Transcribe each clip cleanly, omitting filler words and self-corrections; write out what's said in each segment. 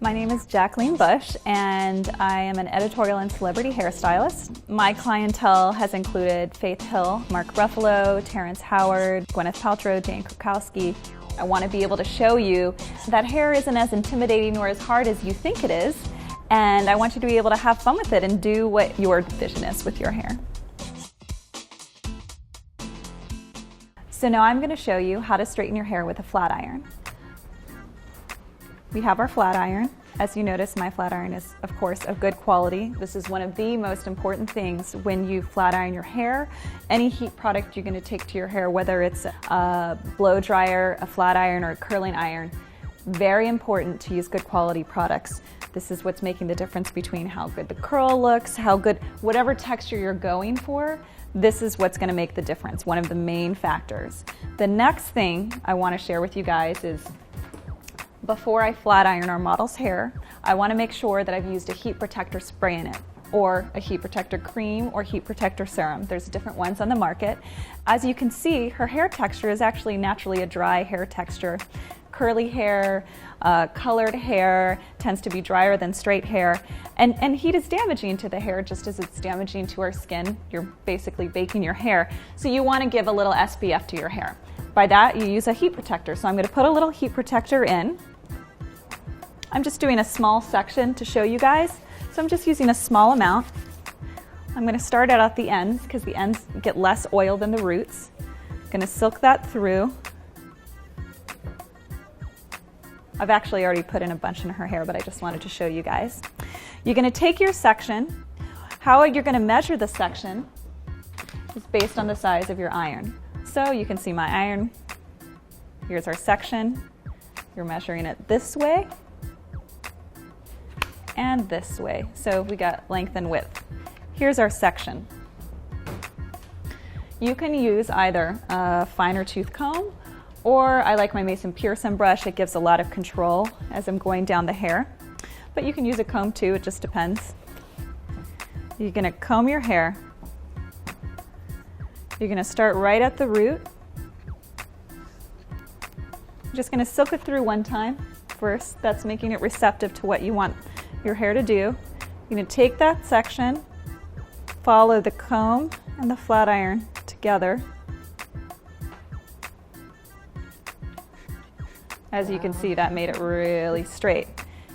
My name is Jacqueline Bush, and I am an editorial and celebrity hairstylist. My clientele has included Faith Hill, Mark Ruffalo, Terrence Howard, Gwyneth Paltrow, Krakowski. I want to be able to show you that hair isn't as intimidating or as hard as you think it is, and I want you to be able to have fun with it and do what your vision is with your hair. So now I'm going to show you how to straighten your hair with a flat iron. We have our flat iron. As you notice, my flat iron is, of course, of good quality. This is one of the most important things when you flat iron your hair. Any heat product you're going to take to your hair, whether it's a blow dryer, a flat iron, or a curling iron, very important to use good quality products. This is what's making the difference between how good the curl looks, how good, whatever texture you're going for, this is what's going to make the difference, one of the main factors. The next thing I want to share with you guys is before I flat iron our model's hair, I want to make sure that I've used a heat protector spray in it, or a heat protector cream or heat protector serum. There's different ones on the market. As you can see, her hair texture is actually naturally a dry hair texture. Curly hair, colored hair tends to be drier than straight hair. And heat is damaging to the hair just as it's damaging to our skin. You're basically baking your hair. So you want to give a little SPF to your hair. By that, you use a heat protector. So I'm going to put a little heat protector in. I'm just doing a small section to show you guys. So I'm just using a small amount. I'm going to start out at the ends because the ends get less oil than the roots. I'm going to silk that through. I've actually already put in a bunch in her hair, but I just wanted to show you guys. You're going to take your section. How you're going to measure the section is based on the size of your iron. So you can see my iron. Here's our section. You're measuring it this way and this way. So we got length and width. Here's our section. You can use either a finer tooth comb, or I like my Mason Pearson brush. It gives a lot of control as I'm going down the hair. But you can use a comb too, it just depends. You're gonna comb your hair. You're gonna start right at the root. I'm just gonna silk it through one time first. That's making it receptive to what you want your hair to do. You're gonna take that section, follow the comb and the flat iron together. As you can see, that made it really straight.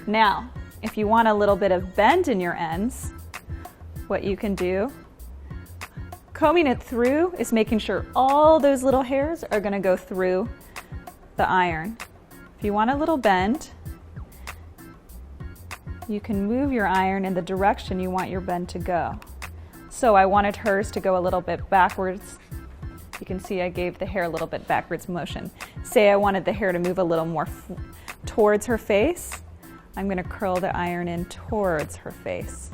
Now, if you want a little bit of bend in your ends, what you can do, combing it through is making sure all those little hairs are gonna go through the iron. If you want a little bend, you can move your iron in the direction you want your bend to go. So I wanted hers to go a little bit backwards. You can see I gave the hair a little bit backwards motion. Say I wanted the hair to move a little more towards her face. I'm going to curl the iron in towards her face.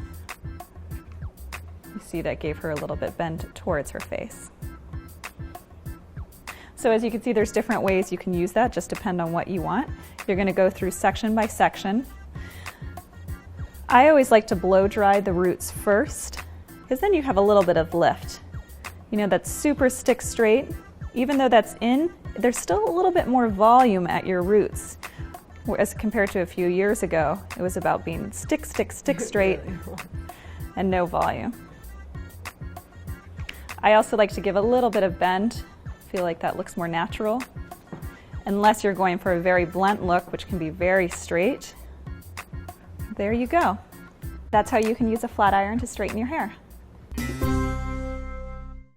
You see that gave her a little bit bend towards her face. So as you can see, there's different ways you can use that, just depend on what you want. You're going to go through section by section. I always like to blow dry the roots first, because then you have a little bit of lift. You know, that super stick straight, even though that's in, there's still a little bit more volume at your roots. As compared to a few years ago, it was about being stick straight and no volume. I also like to give a little bit of bend. I feel like that looks more natural. Unless you're going for a very blunt look, which can be very straight. There you go. That's how you can use a flat iron to straighten your hair.